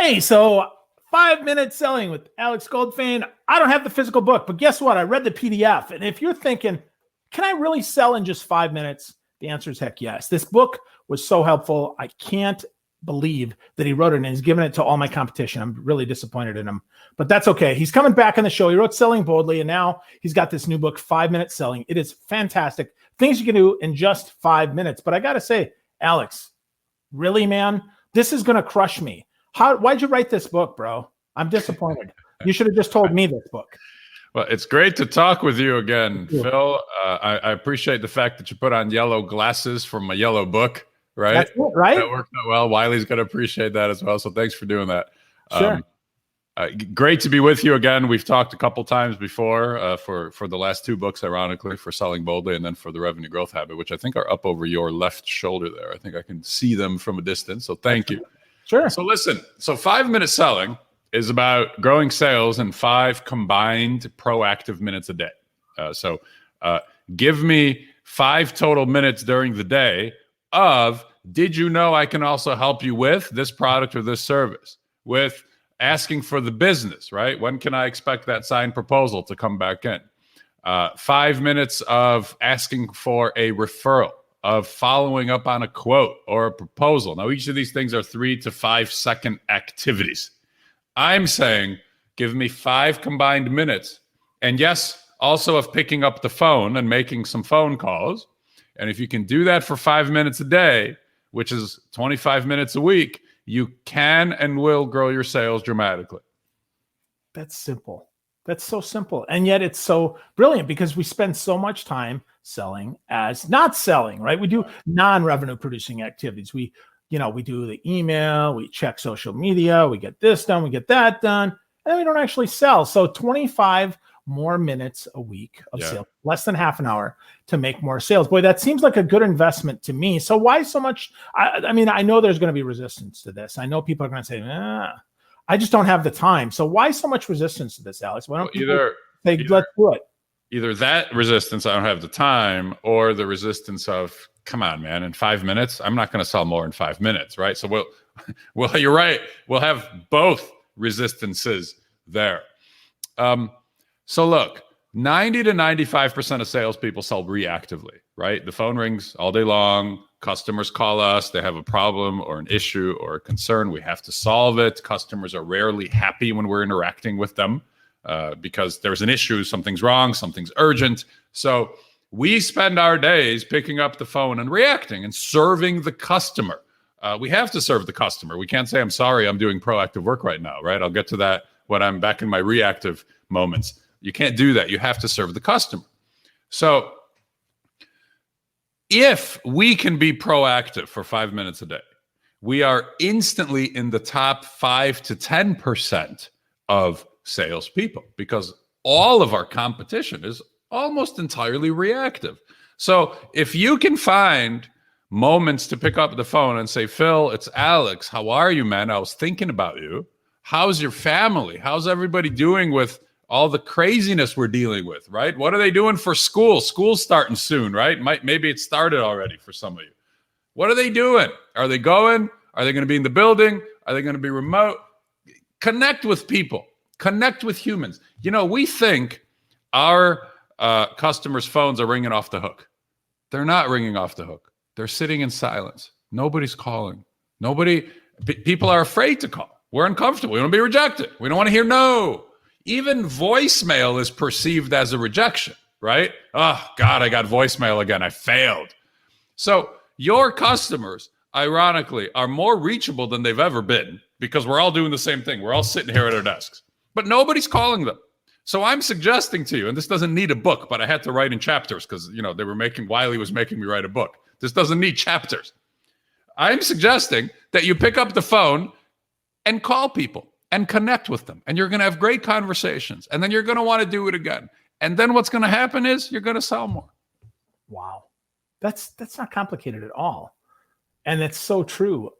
Hey, so 5 minute selling with Alex Goldfayn. I don't have the physical book, but guess what? I read the PDF. And if you're thinking, can I really sell in just 5 minutes? The answer is heck yes. This book was so helpful. I can't believe that he wrote it and he's given it to all my competition. I'm really disappointed in him, but that's okay. He's coming back on the show. He wrote Selling Boldly, and now he's got this new book, 5 Minute Selling. It is fantastic. Things you can do in just 5 minutes. But I got to say, Alex, really, man, this is going to crush me. Why'd you write this book, bro? I'm disappointed. You should have just told me this book. Well, it's great to talk with you again, Phil. I appreciate the fact that you put on yellow glasses from a yellow book, right? That's it, right? That worked out well. Wiley's going to appreciate that as well. So thanks for doing that. Sure. Great to be with you again. We've talked a couple times before for the last two books, ironically, for Selling Boldly and then for the Revenue Growth Habit, which I think are up over your left shoulder there. I think I can see them from a distance. So thank you. Sure. So listen, 5 minute selling is about growing sales in 5 combined proactive minutes a day. So give me 5 total minutes during the day of, did you know I can also help you with this product or this service? With asking for the business, right? When can I expect that signed proposal to come back in? 5 minutes of asking for a referral, of following up on a quote or a proposal. Now, each of these things are 3 to 5 second activities. I'm saying, give me 5 combined minutes. And yes, also of picking up the phone and making some phone calls. And if you can do that for 5 minutes a day, which is 25 minutes a week, you can and will grow your sales dramatically. That's simple. That's so simple. And yet it's so brilliant because we spend so much time selling as not selling, right? We do non-revenue producing activities. We do the email, we check social media, we get this done, we get that done, and we don't actually sell. So 25 more minutes a week of sales, less than half an hour to make more sales. Boy, that seems like a good investment to me. So why so much? I mean, I know there's going to be resistance to this. I know people are going to say, I just don't have the time. So why so much resistance to this, Alex? Why don't let's do it? Either that resistance, I don't have the time, or the resistance of, come on, man, in 5 minutes, I'm not going to sell more in 5 minutes, right? So well, you're right. We'll have both resistances there. So look, 90 to 95% of salespeople sell reactively, right? The phone rings all day long. Customers call us. They have a problem or an issue or a concern. We have to solve it. Customers are rarely happy when we're interacting with them because there's an issue, something's wrong, something's urgent. So we spend our days picking up the phone and reacting and serving the customer. We have to serve the customer. We can't say, I'm sorry, I'm doing proactive work right now, right? I'll get to that when I'm back in my reactive moments. You can't do that. You have to serve the customer. So if we can be proactive for 5 minutes a day, we are instantly in the top 5 to 10% of salespeople because all of our competition is almost entirely reactive. So if you can find moments to pick up the phone and say, Phil, it's Alex. How are you, man? I was thinking about you. How's your family? How's everybody doing with all the craziness we're dealing with, right? What are they doing for school? School's starting soon, right? Maybe it started already for some of you. What are they doing? Are they going? Are they going to be in the building? Are they going to be remote? Connect with people. Connect with humans. You know, we think our customers' phones are ringing off the hook. They're not ringing off the hook. They're sitting in silence. Nobody's calling. People are afraid to call. We're uncomfortable. We don't want to be rejected. We don't want to hear no. Even voicemail is perceived as a rejection, right? Oh, God, I got voicemail again. I failed. So your customers, ironically, are more reachable than they've ever been because we're all doing the same thing. We're all sitting here at our desks, but nobody's calling them. So I'm suggesting to you, and this doesn't need a book, but I had to write in chapters because, Wiley was making me write a book. This doesn't need chapters. I'm suggesting that you pick up the phone and call people and connect with them. And you're going to have great conversations. And then you're going to want to do it again. And then what's going to happen is you're going to sell more. Wow. That's not complicated at all. And it's so true.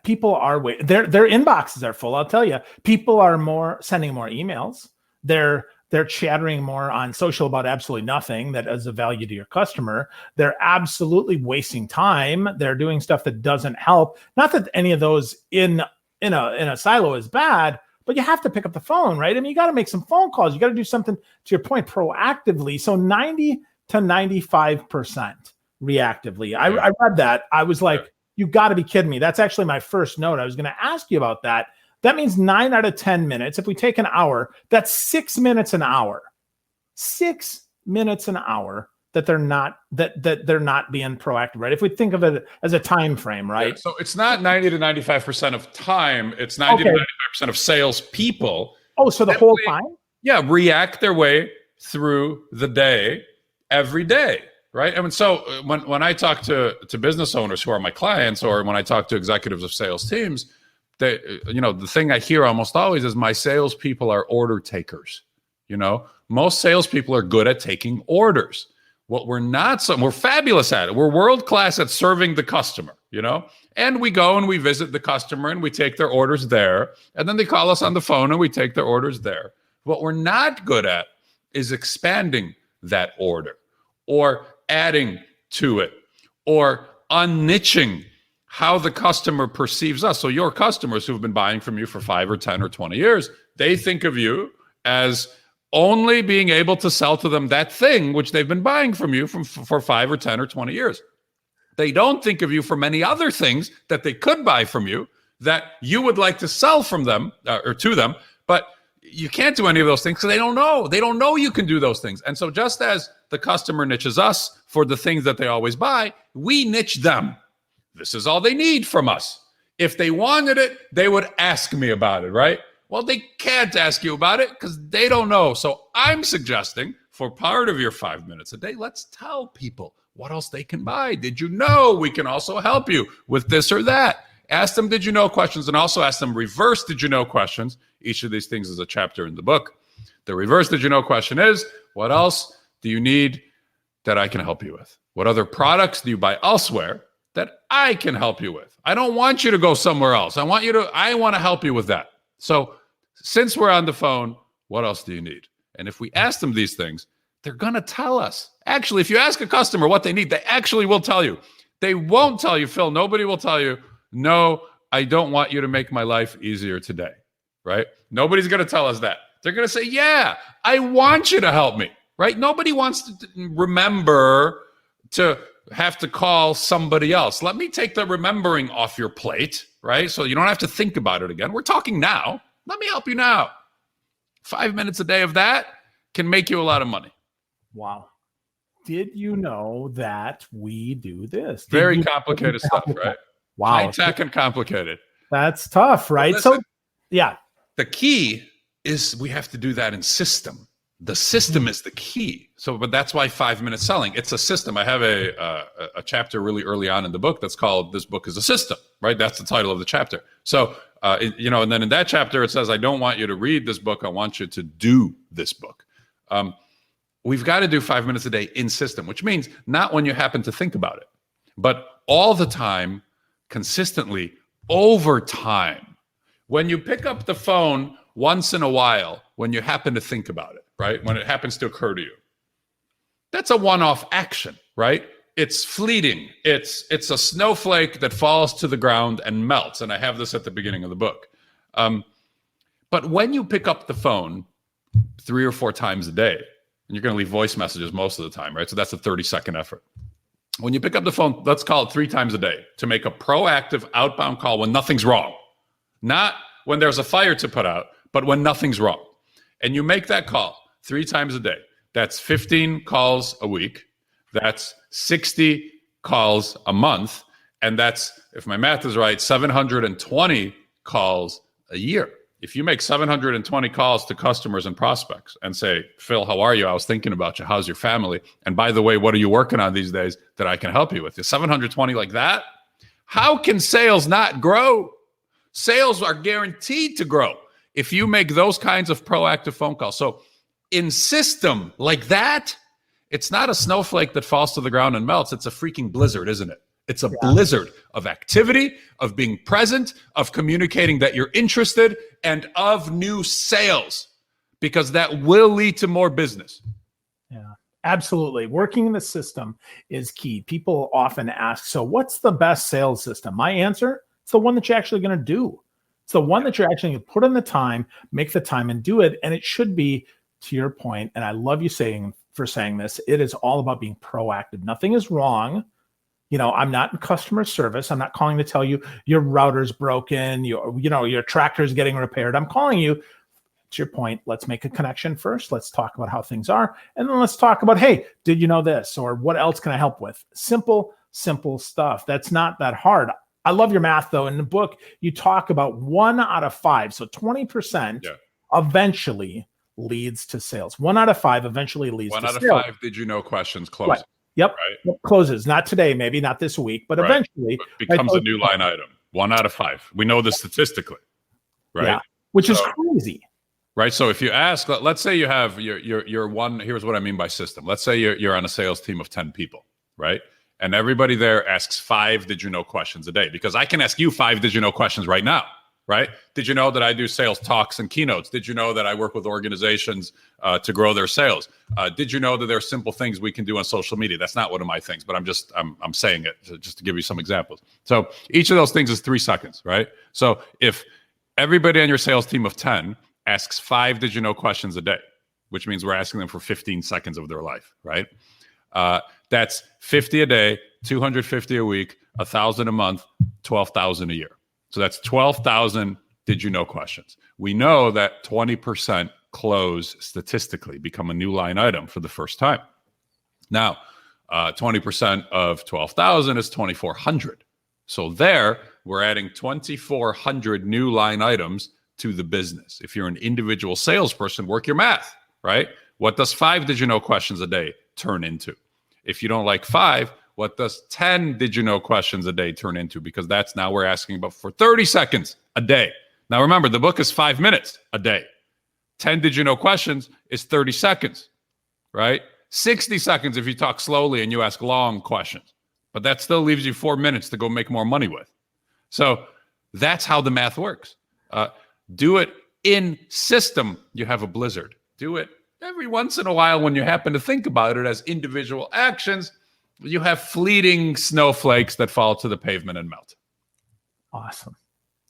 People are their inboxes are full. I'll tell you, people are sending more emails. They're chattering more on social about absolutely nothing that is of value to your customer. They're absolutely wasting time. They're doing stuff that doesn't help. Not that any of those in in a silo is bad, but you have to pick up the phone, right? I mean, you got to make some phone calls. You got to do something, to your point, proactively. So 90 to 95% reactively. I read that. I was like, you got to be kidding me. That's actually my first note. I was going to ask you about that. That means 9 out of 10 minutes. If we take an hour, that's 6 minutes an hour. 6 minutes an hour that they're not being proactive, right? If we think of it as a time frame, right? So it's not 90 to 95% of time. It's 90 to 95% of salespeople. Oh, so the whole time? Yeah, react their way through the day every day, right? I mean, so when I talk to business owners who are my clients, or when I talk to executives of sales teams, the thing I hear almost always is my salespeople are order takers. Most salespeople are good at taking orders. What we're not, we're fabulous at it. We're world class at serving the customer, and we go and we visit the customer and we take their orders there. And then they call us on the phone and we take their orders there. What we're not good at is expanding that order, or adding to it, or unniching how the customer perceives us. So your customers who've been buying from you for 5 or 10 or 20 years, they think of you as only being able to sell to them that thing which they've been buying from you for 5 or 10 or 20 years. They don't think of you for many other things that they could buy from you that you would like to sell from them or to them, but you can't do any of those things because they don't know. They don't know you can do those things. And so just as the customer niches us for the things that they always buy, we niche them. This is all they need from us. If they wanted it, they would ask me about it, right? Well, they can't ask you about it because they don't know. So I'm suggesting for part of your 5 minutes a day, let's tell people what else they can buy. Did you know we can also help you with this or that? Ask them, did you know questions, and also ask them reverse did you know questions. Each of these things is a chapter in the book. The reverse did you know question is, what else do you need that I can help you with? What other products do you buy elsewhere that I can help you with? I don't want you to go somewhere else. I want to help you with that. So since we're on the phone, what else do you need? And if we ask them these things, they're going to tell us. Actually, if you ask a customer what they need, they actually will tell you. They won't tell you, Phil, nobody will tell you, no, I don't want you to make my life easier today, right? Nobody's going to tell us that. They're going to say, yeah, I want you to help me, right? Nobody wants to remember to have to call somebody else. Let me take the remembering off your plate, right? So you don't have to think about it again. We're talking now. Let me help you now. 5 minutes a day of that can make you a lot of money. Wow. Did you know that we do this? Very complicated stuff, right? Wow. High tech and complicated. That's tough, right? Listen, So, yeah. The key is we have to do that in system. The system is the key. So, but that's why 5 minute selling. It's a system. I have a chapter really early on in the book that's called "This Book is a System." Right? That's the title of the chapter. So, and then in that chapter it says, "I don't want you to read this book. I want you to do this book." We've got to do 5 minutes a day in system, which means not when you happen to think about it, but all the time, consistently, over time. When you pick up the phone once in a while, when you happen to think about it, right? When it happens to occur to you, that's a one-off action, right? It's fleeting. It's a snowflake that falls to the ground and melts. And I have this at the beginning of the book. But when you pick up the phone 3 or 4 times a day, and you're going to leave voice messages most of the time, right? So that's a 30-second effort. When you pick up the phone, let's call it 3 times a day to make a proactive outbound call when nothing's wrong. Not when there's a fire to put out, but when nothing's wrong. And you make that call 3 times a day. That's 15 calls a week. That's 60 calls a month. And that's, if my math is right, 720 calls a year. If you make 720 calls to customers and prospects and say, Phil, how are you? I was thinking about you. How's your family? And by the way, what are you working on these days that I can help you with? 720 like that? How can sales not grow? Sales are guaranteed to grow if you make those kinds of proactive phone calls. So in system like that, it's not a snowflake that falls to the ground and melts. It's a freaking blizzard, isn't it? It's a blizzard of activity, of being present, of communicating that you're interested, and of new sales, because that will lead to more business. Yeah, absolutely. Working in the system is key. People often ask, so what's the best sales system? My answer, it's the one that you're actually going to do. It's the one that you're actually going to put in the time, make the time and do it. And it should be, to your point, and I love you saying this, it is all about being proactive. Nothing is wrong. I'm not in customer service. I'm not calling to tell you your router's broken, your tractor's getting repaired. I'm calling you, to your point, let's make a connection first. Let's talk about how things are. And then let's talk about, hey, did you know this? Or what else can I help with? Simple stuff. That's not that hard. I love your math, though. In the book, you talk about 1 out of 5. So 20% eventually leads to sales. 1 out of 5 eventually leads to sales. 1 out of 5, did you know questions closes. Right. Yep. Right. Closes. Not today, maybe not this week, but eventually. But becomes a new line item. 1 out of 5. We know this statistically, right? Yeah. Which is crazy. Right. So if you ask, let's say you have your one, here's what I mean by system. Let's say you're on a sales team of 10 people, right? And everybody there asks 5 did you know questions a day, because I can ask you 5 did you know questions right now, right? Did you know that I do sales talks and keynotes? Did you know that I work with organizations to grow their sales? Did you know that there are simple things we can do on social media? That's not one of my things, but I'm saying it just to give you some examples. So each of those things is 3 seconds, right? So if everybody on your sales team of 10 asks 5 did you know questions a day, which means we're asking them for 15 seconds of their life, right? That's 50 a day, 250 a week, 1,000 a month, 12,000 a year. So that's 12,000 did you know questions. We know that 20% close statistically, become a new line item for the first time. Now, 20% of 12,000 is 2,400. So there, we're adding 2,400 new line items to the business. If you're an individual salesperson, work your math, right? What does 5 did you know questions a day turn into? If you don't like 5, what does 10 did you know questions a day turn into? Because that's now we're asking about for 30 seconds a day. Now remember, the book is 5 minutes a day. 10 did you know questions is 30 seconds, right? 60 seconds if you talk slowly and you ask long questions. But that still leaves you 4 minutes to go make more money with. So that's how the math works. Do it in system, you have a blizzard. Do it every once in a while when you happen to think about it as individual actions. You have fleeting snowflakes that fall to the pavement and melt. Awesome.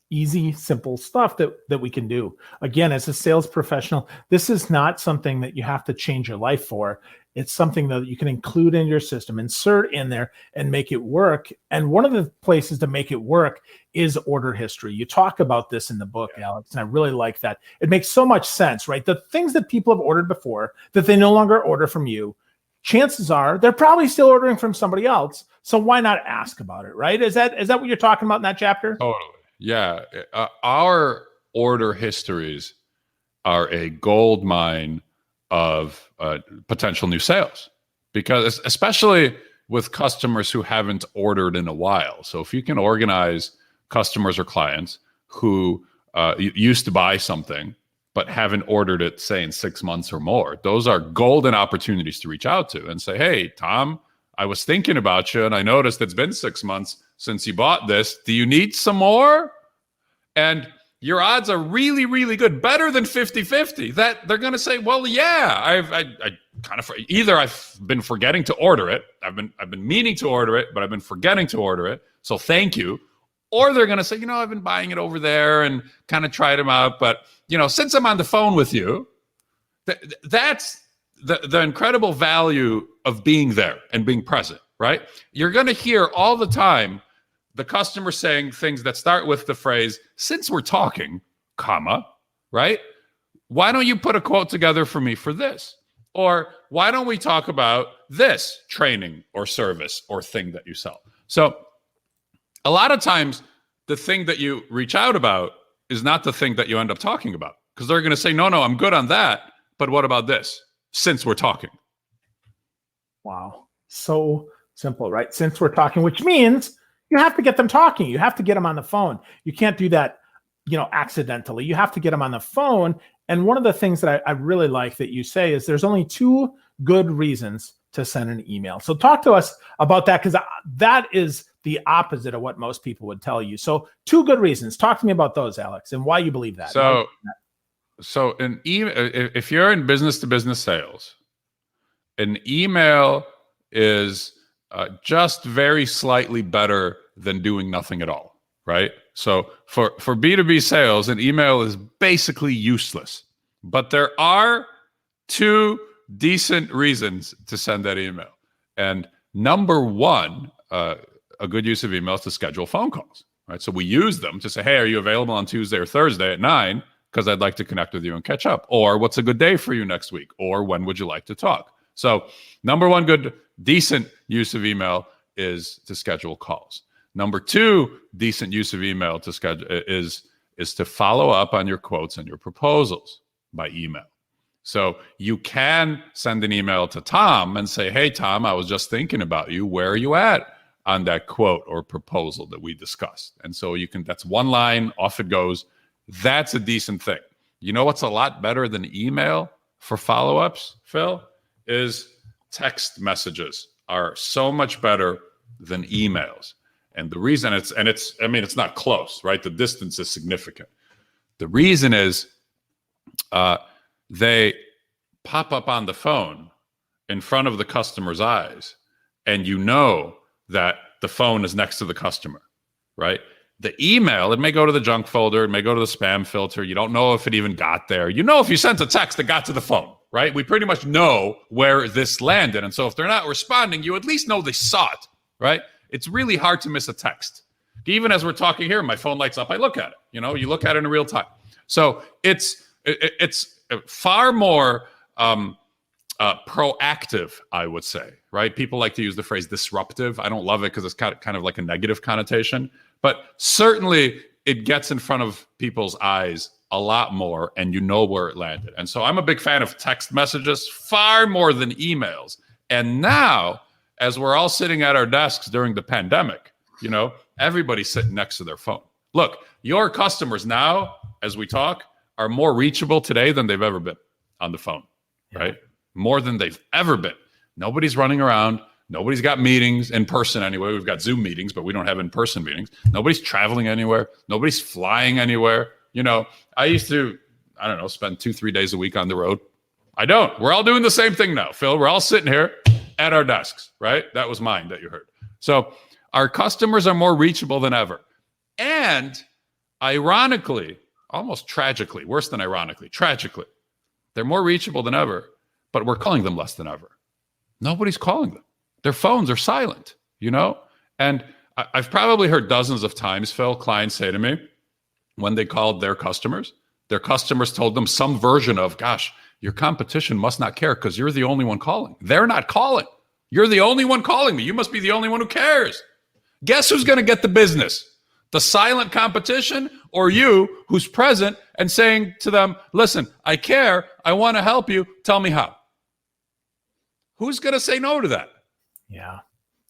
Easy, simple stuff that we can do. Again, as a sales professional, this is not something that you have to change your life for. It's something that you can include in your system, insert in there, and make it work. And one of the places to make it work is order history. You talk about this in the book, Alex, and I really like that. It makes so much sense, right? The things that people have ordered before that they no longer order from you, chances are they're probably still ordering from somebody else. So why not ask about it, right? Is that what you're talking about in that chapter? Totally. Yeah. Our order histories are a gold mine of potential new sales, because especially with customers who haven't ordered in a while. So if you can organize customers or clients who used to buy something but haven't ordered it, say, in 6 months or more, those are golden opportunities to reach out to and say, hey, Tom, I was thinking about you and I noticed it's been 6 months since you bought this. Do you need some more? And your odds are really, really good, better than 50-50, that they're going to say, well, yeah, I kind of, either I've been forgetting to order it. I've been meaning to order it, but I've been forgetting to order it. So thank you. Or they're going to say, I've been buying it over there and kind of tried them out. But, since I'm on the phone with you, that's the incredible value of being there and being present, right? You're going to hear all the time the customer saying things that start with the phrase, since we're talking, comma, right? Why don't you put a quote together for me for this? Or why don't we talk about this training or service or thing that you sell? So a lot of times the thing that you reach out about is not the thing that you end up talking about, because they're going to say, no, I'm good on that. But what about this? Since we're talking. Wow. So simple, right? Since we're talking, which means you have to get them talking. You have to get them on the phone. You can't do that, accidentally. You have to get them on the phone. And one of the things that I really like that you say is there's only 2 good reasons to send an email. So talk to us about that, because that is the opposite of what most people would tell you. So 2 good reasons. Talk to me about those, Alex, and why you believe that. So if you're in business-to-business sales, an email is just very slightly better than doing nothing at all, right? So for B2B sales, an email is basically useless. But there are two decent reasons to send that email. And number one, a good use of email is to schedule phone calls, right? So we use them to say, hey, are you available on Tuesday or Thursday at 9? Because I'd like to connect with you and catch up. Or what's a good day for you next week? Or when would you like to talk? So number one good, decent use of email is to schedule calls. Number two decent use of email to schedule is to follow up on your quotes and your proposals by email. So you can send an email to Tom and say, hey, Tom, I was just thinking about you. Where are you at on that quote or proposal that we discussed? And so you can, that's one line, off it goes. That's a decent thing. You know what's a lot better than email for follow-ups, Phil? Is text messages are so much better than emails. And the reason it's not close, right? The distance is significant. The reason is they pop up on the phone in front of the customer's eyes, and you know that the phone is next to the customer, right? The email, it may go to the junk folder, it may go to the spam filter. You don't know if it even got there. You know if you sent a text, it got to the phone, right? We pretty much know where this landed. And so if they're not responding, you at least know they saw it, right? It's really hard to miss a text. Even as we're talking here, my phone lights up, I look at it. You know, you look at it in real time. So it's far more proactive, I would say, right? People like to use the phrase disruptive. I don't love it because it's kind of like a negative connotation, but certainly it gets in front of people's eyes a lot more, and you know where it landed. And so I'm a big fan of text messages far more than emails. And now, as we're all sitting at our desks during the pandemic, you know, everybody's sitting next to their phone. Look, your customers now, as we talk, are more reachable today than they've ever been on the phone, right? More than they've ever been. Nobody's running around. Nobody's got meetings in person anyway. We've got Zoom meetings, but we don't have in-person meetings. Nobody's traveling anywhere. Nobody's flying anywhere. You know, I used to, I don't know, spend 2-3 days a week on the road. I don't. We're all doing the same thing now, Phil. We're all sitting here at our desks, right? That was mine that you heard. So our customers are more reachable than ever. And ironically, almost tragically, worse than ironically, tragically, they're more reachable than ever, but we're calling them less than ever. Nobody's calling them. Their phones are silent, you know? And I've probably heard dozens of times, Phil, clients say to me, when they called their customers told them some version of, gosh, your competition must not care because you're the only one calling. They're not calling. You're the only one calling me. You must be the only one who cares. Guess who's going to get the business? The silent competition, or you who's present and saying to them, listen, I care. I want to help you. Tell me how. Who's going to say no to that? Yeah.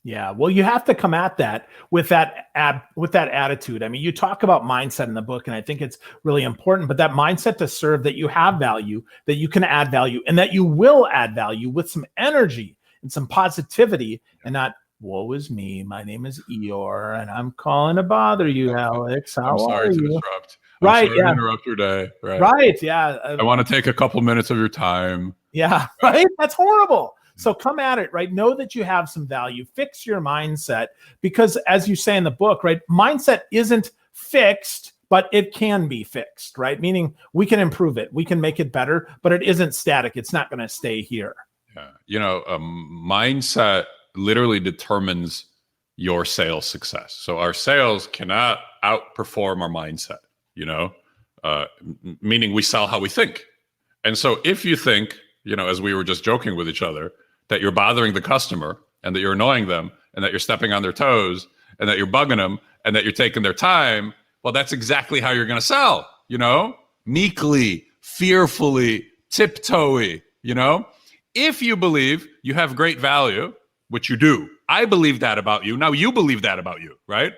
Yeah. Well, you have to come at that with that attitude. I mean, you talk about mindset in the book, and I think it's really important, but that mindset to serve, that you have value, that you can add value, and that you will add value with some energy and some positivity, and not, woe is me, my name is Eeyore, and I'm calling to bother you, Alex. How I'm sorry are to you? disrupt. Right. To interrupt your day. Right. Yeah. I want to take a couple minutes of your time. Yeah. Right. That's horrible. So come at it, right? Know that you have some value. Fix your mindset, because as you say in the book, right, mindset isn't fixed, but it can be fixed, right? Meaning we can improve it. We can make it better, but it isn't static. It's not going to stay here. Yeah. You know, mindset literally determines your sales success. So our sales cannot outperform our mindset, you know, meaning we sell how we think. And so if you think, you know, as we were just joking with each other, that you're bothering the customer and that you're annoying them and that you're stepping on their toes and that you're bugging them and that you're taking their time, well, that's exactly how you're going to sell, you know, meekly, fearfully, tiptoey, you know. If you believe you have great value, which you do, I believe that about you. Now you believe that about you, right?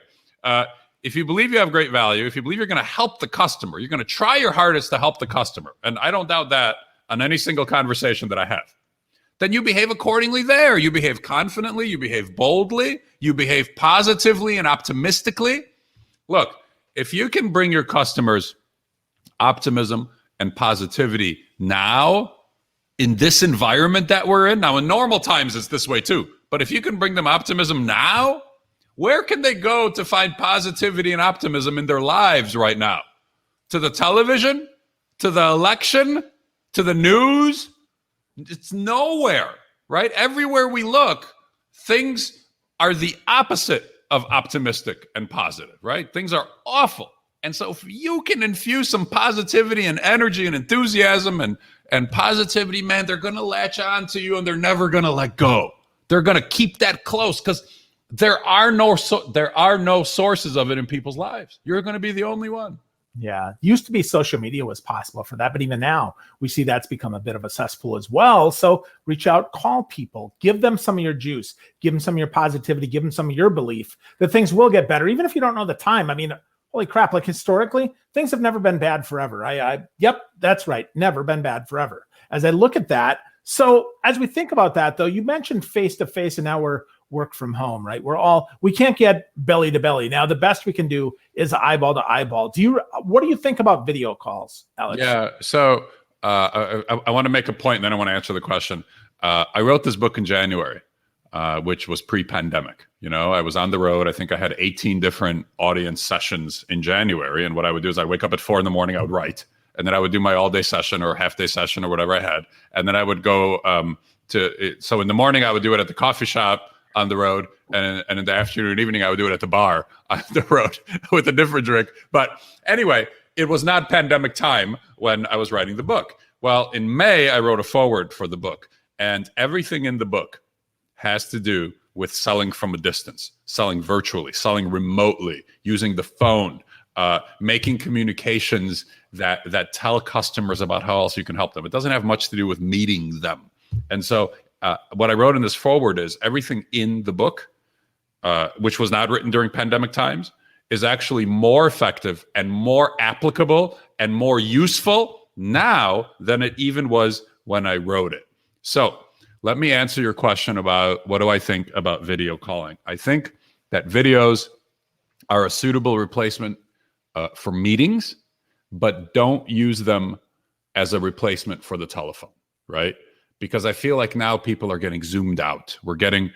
If you believe you have great value, if you believe you're going to help the customer, you're going to try your hardest to help the customer. And I don't doubt that on any single conversation that I have. Then you behave accordingly there. You behave confidently, you behave boldly, you behave positively and optimistically. Look, if you can bring your customers optimism and positivity now in this environment that we're in, now in normal times it's this way too, but if you can bring them optimism now, Where can they go to find positivity and optimism in their lives right now? To the television? To the election? To the news? It's nowhere, right? Everywhere we look, things are the opposite of optimistic and positive, right? Things are awful. And so if you can infuse some positivity and energy and enthusiasm and positivity, man, they're going to latch on to you and they're never going to let go. They're going to keep that close because there are no sources of it in people's lives. You're going to be the only one. Yeah. Used to be social media was possible for that, but even now we see that's become a bit of a cesspool as well. So reach out, call people, give them some of your juice, give them some of your positivity, give them some of your belief that things will get better, even if you don't know the time. I mean, holy crap, like historically, things have never been bad forever. Yep, that's right. Never been bad forever. As I look at that, so as we think about that, though, you mentioned face-to-face and now we're work from home, right? We can't get belly to belly. Now, the best we can do is eyeball to eyeball. What do you think about video calls, Alex? Yeah. So I want to make a point and then I want to answer the question. I wrote this book in January, which was pre-pandemic. You know, I was on the road. I think I had 18 different audience sessions in January. And what I would do is I'd wake up at 4 a.m, I would write, and then I would do my all-day session or half-day session or whatever I had. And then I would go so in the morning, I would do it at the coffee shop on the road, and in the afternoon and evening, I would do it at the bar on the road with a different drink. But anyway, it was not pandemic time when I was writing the book. Well, in May, I wrote a foreword for the book, and everything in the book has to do with selling from a distance, selling virtually, selling remotely, using the phone, making communications that tell customers about how else you can help them. It doesn't have much to do with meeting them. And so what I wrote in this foreword is everything in the book, which was not written during pandemic times, is actually more effective and more applicable and more useful now than it even was when I wrote it. So let me answer your question about what do I think about video calling. I think that videos are a suitable replacement for meetings, but don't use them as a replacement for the telephone, right? Because I feel like now people are getting zoomed out. We're getting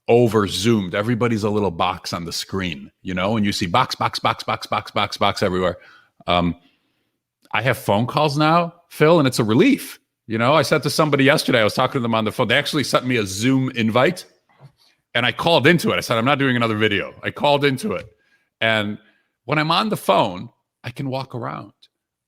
over zoomed. Everybody's a little box on the screen, you know, and you see box everywhere. I have phone calls now, Phil, and it's a relief. You know, I said to somebody yesterday, I was talking to them on the phone. They actually sent me a Zoom invite and I called into it. I said, I'm not doing another video. I called into it. And when I'm on the phone, I can walk around.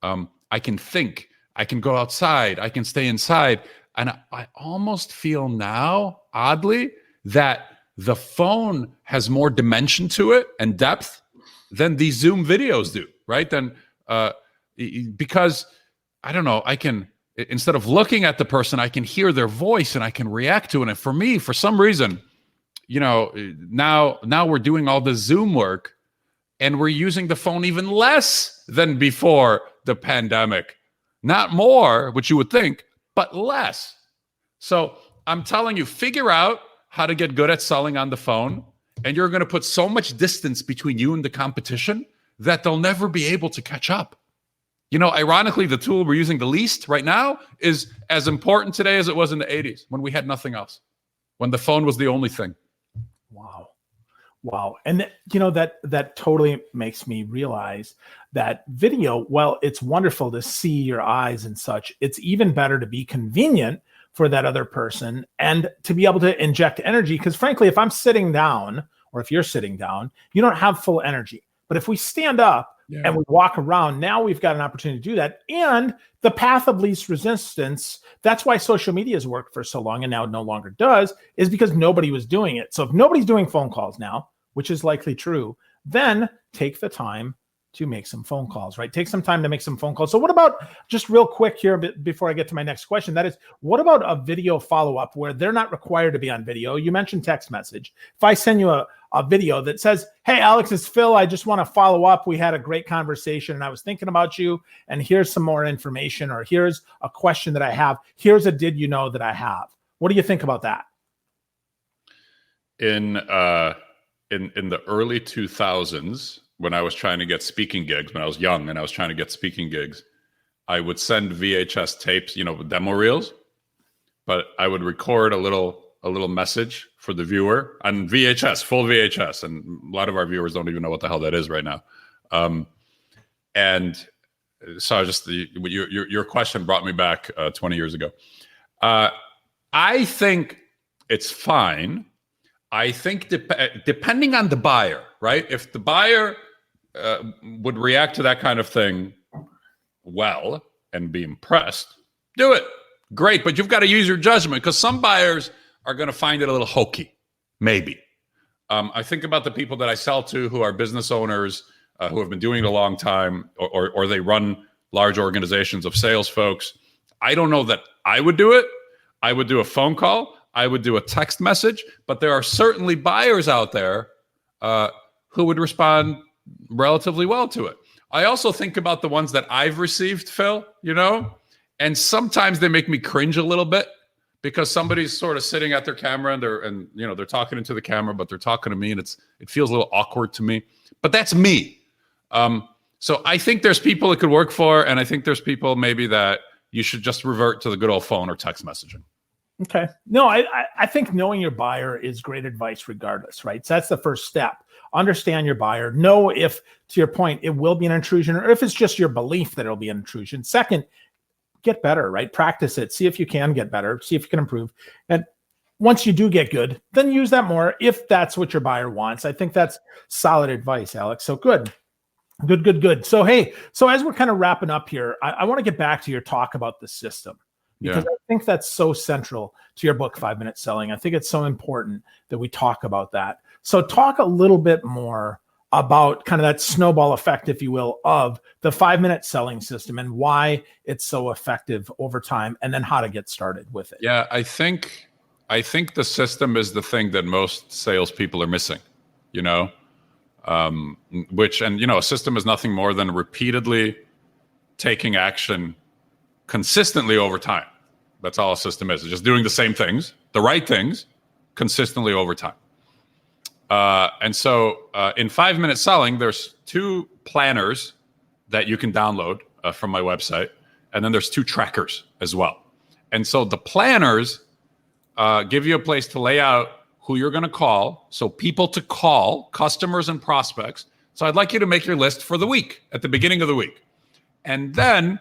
I can think. I can go outside. I can stay inside. And I almost feel now, oddly, that the phone has more dimension to it and depth than these Zoom videos do, right? Because, I don't know, I can, instead of looking at the person, I can hear their voice and I can react to it. And for me, for some reason, you know, now we're doing all the Zoom work and we're using the phone even less than before the pandemic. Not more, which you would think, but less. So I'm telling you, figure out how to get good at selling on the phone, and you're going to put so much distance between you and the competition that they'll never be able to catch up. You know, ironically, the tool we're using the least right now is as important today as it was in the 80s when we had nothing else, when the phone was the only thing. Wow. And you know, that totally makes me realize that video, while it's wonderful to see your eyes and such, it's even better to be convenient for that other person and to be able to inject energy. Because frankly, if I'm sitting down or if you're sitting down, you don't have full energy. But if we stand up and we walk around, now we've got an opportunity to do that. And the path of least resistance, that's why social media has worked for so long and now no longer does, is because nobody was doing it. So if nobody's doing phone calls now, which is likely true, then take the time to make some phone calls, right? Take some time to make some phone calls. So what about, just real quick here before I get to my next question, that is, what about a video follow-up where they're not required to be on video? You mentioned text message. If I send you a video that says, hey, Alex, it's Phil, I just want to follow up. We had a great conversation and I was thinking about you, and here's some more information, or here's a question that I have. Here's a did you know that I have. What do you think about that? In the early 2000s, when I was trying to get speaking gigs, when I was young and I was trying to get speaking gigs, I would send VHS tapes, you know, demo reels, but I would record a little message for the viewer on VHS, full VHS. And a lot of our viewers don't even know what the hell that is right now. And so your question brought me back 20 years ago. I think it's fine. I think depending on the buyer, right? If the buyer would react to that kind of thing well and be impressed, do it. Great, but you've got to use your judgment, because some buyers are going to find it a little hokey, maybe. I think about the people that I sell to who are business owners who have been doing it a long time, or they run large organizations of sales folks. I don't know that I would do it. I would do a phone call. I would do a text message. But there are certainly buyers out there who would respond relatively well to it. I also think about the ones that I've received, Phil, and sometimes they make me cringe a little bit, because somebody's sort of sitting at their camera and they're talking into the camera, but they're talking to me, and it feels a little awkward to me. But that's me. So I think there's people it could work for, and I think there's people maybe that you should just revert to the good old phone or text messaging. Okay. No, I think knowing your buyer is great advice regardless, right? So that's the first step. Understand your buyer. Know if, to your point, it will be an intrusion, or if it's just your belief that it'll be an intrusion. Second, get better, right? Practice it. See if you can get better. See if you can improve. And once you do get good, then use that more if that's what your buyer wants. I think that's solid advice, Alex. So good. So, hey, as we're kind of wrapping up here, I want to get back to your talk about the system, because I think that's so central to your book, 5 Minute Selling. I think it's so important that we talk about that. So talk a little bit more about kind of that snowball effect, if you will, of the 5 minute selling system and why it's so effective over time, and then how to get started with it. Yeah, I think the system is the thing that most salespeople are missing, a system is nothing more than repeatedly taking action consistently over time. That's all a system is. It's just doing the same things, the right things, consistently over time. And so in 5 Minute Selling, there's 2 planners that you can download from my website. And then there's 2 trackers as well. And so the planners give you a place to lay out who you're going to call. So people to call, customers and prospects. So I'd like you to make your list for the week, at the beginning of the week. And then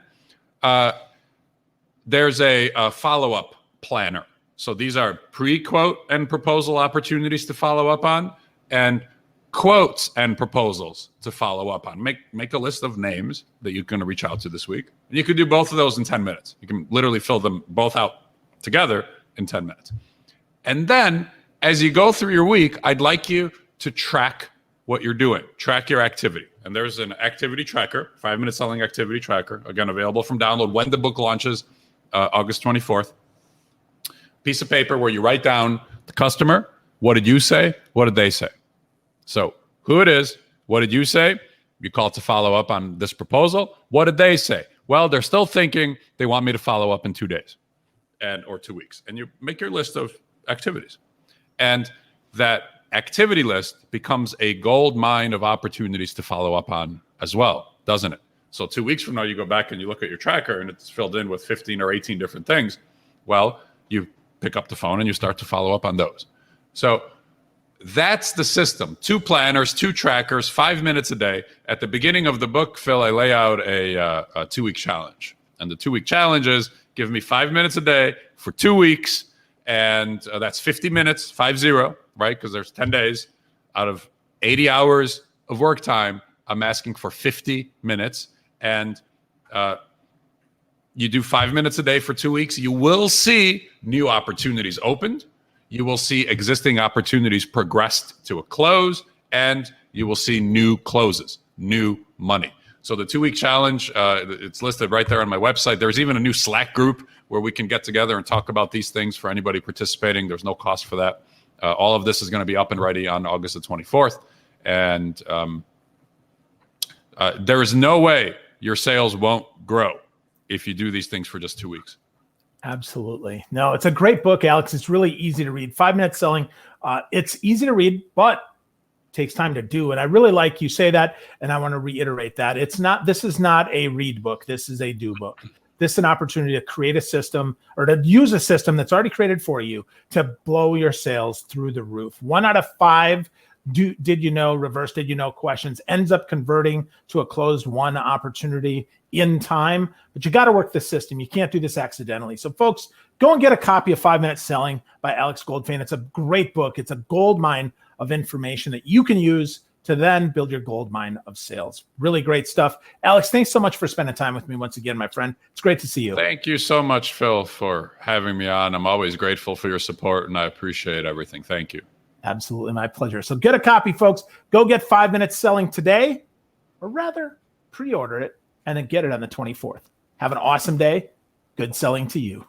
there's a follow-up planner. So these are pre-quote and proposal opportunities to follow up on, and quotes and proposals to follow up on. Make a list of names that you're going to reach out to this week. And you could do both of those in 10 minutes. You can literally fill them both out together in 10 minutes. And then as you go through your week, I'd like you to track what you're doing, track your activity. And there's an activity tracker, 5 Minute Selling activity tracker, again, available from download when the book launches, August 24th. Piece of paper where you write down the customer, what did you say, what did they say? So who it is, what did you say? You call to follow up on this proposal. What did they say? Well, they're still thinking they want me to follow up in 2 days or 2 weeks. And you make your list of activities. And that activity list becomes a gold mine of opportunities to follow up on as well, doesn't it? So 2 weeks from now, you go back and you look at your tracker and it's filled in with 15 or 18 different things. Well, you pick up the phone and you start to follow up on those. So that's the system. 2 planners, 2 trackers, 5 minutes a day. At the beginning of the book, Phil, I lay out a 2-week challenge. And the 2-week challenge is give me 5 minutes a day for 2 weeks. And that's 50 minutes, 50, right? Because there's 10 days out of 80 hours of work time. I'm asking for 50 minutes. And you do 5 minutes a day for 2 weeks. You will see new opportunities opened. You will see existing opportunities progressed to a close. And you will see new closes, new money. So the 2-week challenge, it's listed right there on my website. There's even a new Slack group where we can get together and talk about these things for anybody participating. There's no cost for that. All of this is going to be up and ready on August the 24th. And there is no way your sales won't grow if you do these things for just 2 weeks. Absolutely. No, it's a great book, Alex. It's really easy to read. 5 Minute Selling. It's easy to read, but takes time to do. And I really like you say that. And I want to reiterate that this is not a read book. This is a do book. this is an opportunity to create a system or to use a system that's already created for you to blow your sales through the roof. 1 out of 5 did you know, reverse did you know questions ends up converting to a closed won opportunity in time. But you got to work the system. You can't do this accidentally. So folks, go and get a copy of 5 Minute Selling by Alex Goldfayn. It's a great book. It's a gold mine of information that you can use to then build your gold mine of sales. Really great stuff. Alex, thanks so much for spending time with me once again, my friend. It's great to see you. Thank you so much, Phil, for having me on. I'm always grateful for your support, and I appreciate everything. Thank you. Absolutely, my pleasure. So get a copy, folks. Go get 5 Minute Selling today, or rather pre-order it and then get it on the 24th. Have an awesome day. Good selling to you.